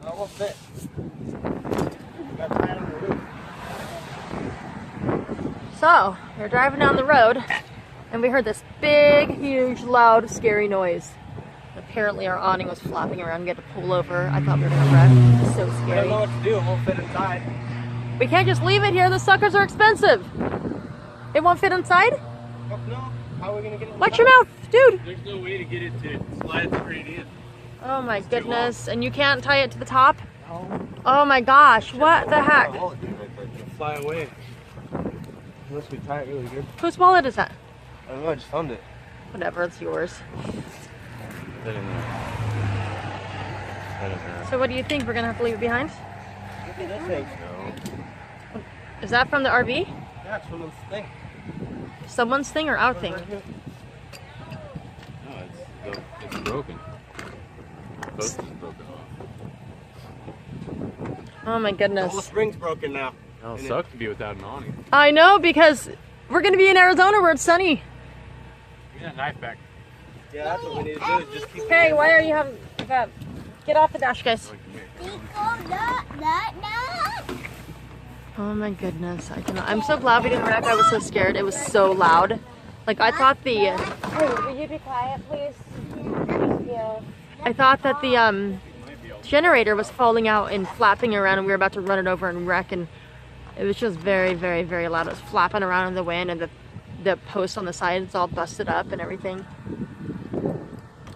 It won't fit. Got to tie it on the roof. So, we're driving down the road, and we heard this big, huge, loud, scary noise. Apparently our awning was flopping around. We had to pull over. I thought we were gonna wreck. It was so I scary. don't know what to do. It won't fit inside. We can't just leave it here. The suckers are expensive. It won't fit inside? Fuck no. How are we gonna get it inside? Watch your mouth, dude. There's no way to get it to slide straight in. Oh my goodness. And you can't tie it to the top? Oh my gosh. What the heck? It'll fly away. Unless we tie it really good. Whose wallet is that? I don't know. I just found it. Whatever, it's yours. Put it in there. Put it in there. So what do you think? We're gonna have to leave it behind? Look at this thing. No. Is that from the RV? Yeah, it's from this thing. Someone's thing or our thing? Right here. No, it's broken. The post is broken off. Oh my The whole goodness. spring's broken now. It'll suck to be without an awning. I know, because we're gonna be in Arizona where it's sunny. Give me that knife back. Yeah, that's what we need to do is just keep Hey, why are you having that? Get off the dash, guys. Oh my goodness, I cannot. I'm so glad we didn't wreck. I was so scared. It was so loud. Like I thought the. Hey, will you be quiet, please? Thank you. I thought that the generator was falling out and flapping around, and we were about to run it over and wreck. And it was just very, very, very loud. It was flapping around in the wind, and the post on the side is all busted up and everything,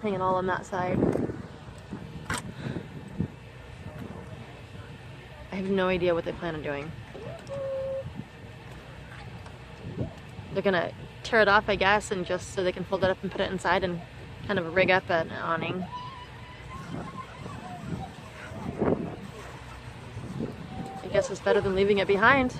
hanging all on that side. I have no idea what they plan on doing. They're gonna tear it off, I guess, and just so they can fold it up and put it inside and kind of rig up an awning. I guess it's better than leaving it behind.